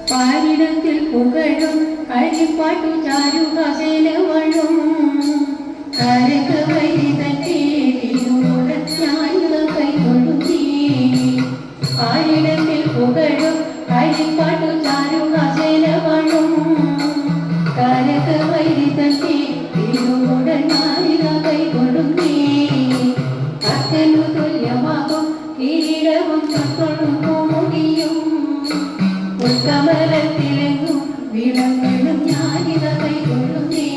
പാരിടത്തിൽ പുകഴും കരിപ്പാട്ടു ചാരുക സേനവഴും കരക വൈരി തന്നേടിയോടെ ഞാനിത കൈകൊള്ളുന്നേ പാരിടത്തിൽ പുകഴും കരിപ്പാട്ടു ചാരുക സേനവഴും കരക വൈരി തന്നേടിയോടെ ഞാനിത കൈകൊള്ളുന്നേ അക്കനു തുല്യമാകും കിരീടവും ചക്കളും മുടിയും കമലത്തിലെങ്ങും വിളങ്ങളും ഞാനിത കൈകൊള്ളുന്നേ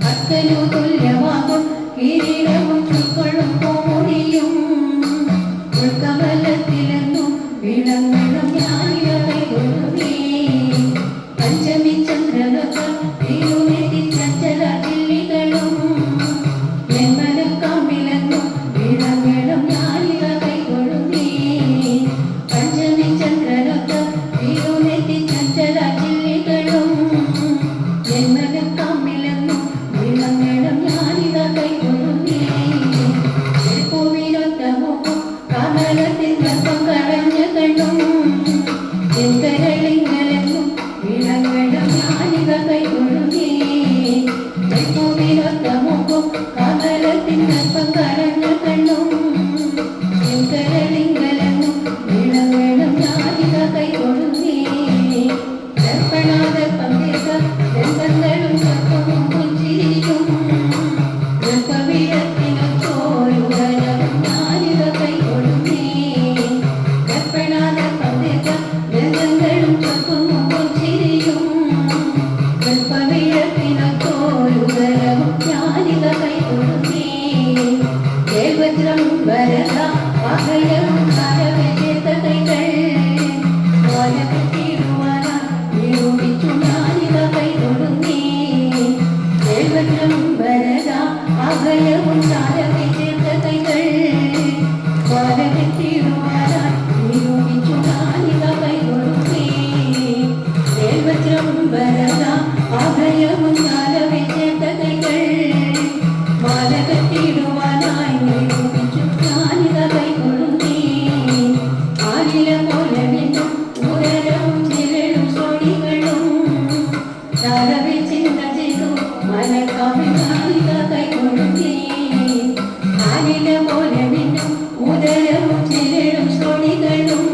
അക്കനു തുല്യമാകും കിരീടവും ചുക്കളും മുടിയും ഉൾക്കമലത്തിലെങ്ങും വിളങ്ങളും ഞാനിത കൈകൊള്ളുന്നേ പഞ്ചമി ചന്ദ്രനൊക്കെ തിരുമെത്തി ചഞ്ചല ദില്ലികളും ജന്മനക്കാമ്പിലെങ്ങും വിളങ്ങളും ഞാനിത കൈകൊള്ളുന്നേ പഞ്ചമി ചന്ദ്രനൊക്കെ തിരുമെത്തി ചഞ്ചല ദില്ലികളും ജന്മനക്കാമ്പിലെങ്ങും വിളങ്ങളും ഞാനിത കൈകൊള്ളുന്നേ പൂവിനൊത്ത മുഖം കമലത്തിൻ ഗർഭം കളഞ്ഞ കണ്ണും എന്തരളിങ്ങലെങ്ങും വിളങ്ങളും ഞാനിത കൈകൊള്ളുന്നേ പൂവിനൊത്ത മുഖം കമലത്തിൻ ഗർഭം കളഞ്ഞ കണ്ണും എന്തരളിങ്ങലെങ്ങും വിളങ്ങളും ഞാനിത കൈകൊള്ളുന്നേ ദർപ്പണാദ പങ്കേക രംഗങ്ങളും ചർപ്പവും പുഞ്ചിരിയും ഞാനിത കൈകൊള്ളുന്നേ ദർപ്പണാദ പങ്കേക രംഗങ്ങളും ചർപ്പവും പുഞ്ചിരിയും ഞാനിത കൈകൊള്ളുന്നേ ദേവദ്രം വരദ അഭയവും കരവിജേത കൈകൾ നിരൂപിച്ചു ഞാനിത കൈകൊള്ളുന്നേ ദേവദ്രം വരദ അഭയവും കരവിജേത കൈകൾ നിരൂപിച്ചു ഞാനിത കൈകൊള്ളുന്നേ ദേവദ്രം വരദ അഭയവും കരവിജേത കൈകൾ മാലകത്തിടുവാനായി നിരൂപിച്ചു ഞാനിത കൈകൊള്ളുന്നേ ആലില പോലെ നിന്നും ഉദരവും ചിരളും സോണികളും ചാരവിൽ ചിന്ത ചെയ്തു മനക്കാവിൽ ഞാനിത കൈകൊള്ളുന്നേ ആലില പോലെ നിന്നും ഉദരവും ചിരളും സോണികളും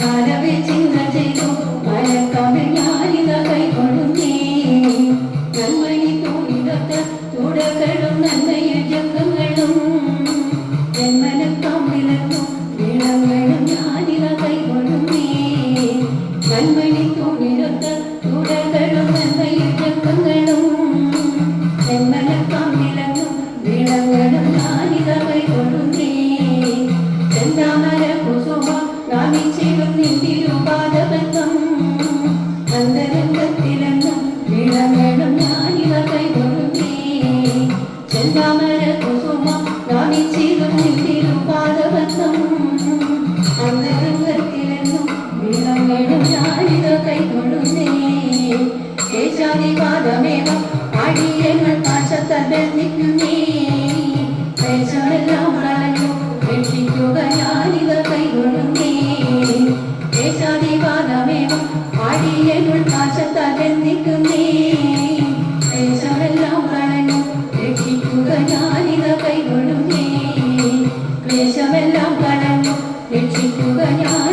ചാരവിൽ ചിന്ത ചെയ്തു മനക്കാവിൽ ഞാനിത കൈകൊള്ളുന്നേ നന്മണി തൂണിലൊക്കെ തുടകളും നന്മയിൽ ജംഗങ്ങളും ജന്മനക്കാമ്പിലെങ്ങും വിളങ്ങളും ഞാനിത കൈകൊള്ളുന്നേ നന്മണി തൂണിലൊക്കെ തുടകളും നന്മയിൽ ജംഗങ്ങളും ജന്മനക്കാമ്പിലെങ്ങും വിളങ്ങളും ഞാനിത കൈകൊള്ളുന്നേ ചെന്താമര കുസുമ നാമിച്ചിടും നിന്തിരുപാദബന്ധം അന്തരംഗത്തിലെങ്ങും വിളങ്ങളും ഞാനിത കൈകൊള്ളുന്നേ ചെന്താമര കുസുമ നാമിച്ചിടും നിന്തിരുപാദബന്ധം അന്തരംഗത്തിലെങ്ങും വിളങ്ങളും ഞാനിത കൈകൊള്ളുന്നേ കേശാദിപാദമേവം അടിയങ്ങൾ പാശത്തബന്ധിക്കുന്നേ പേശമെല്ലാം കളഞ്ഞു രക്ഷിക്കുക ഞാനിത കൈകൊള്ളുന്നേ കേശാദിപാദമേവം അടിയങ്ങൾ പാശത്തബന്ധിക്കുന്നേ പേശമെല്ലാം കളഞ്ഞു രക്ഷിക്കുക ഞാനിത കൈകൊള്ളുന്നേ ക്ലേശമെല്ലാം കളഞ്ഞു രക്ഷിക്കുക ഞാൻ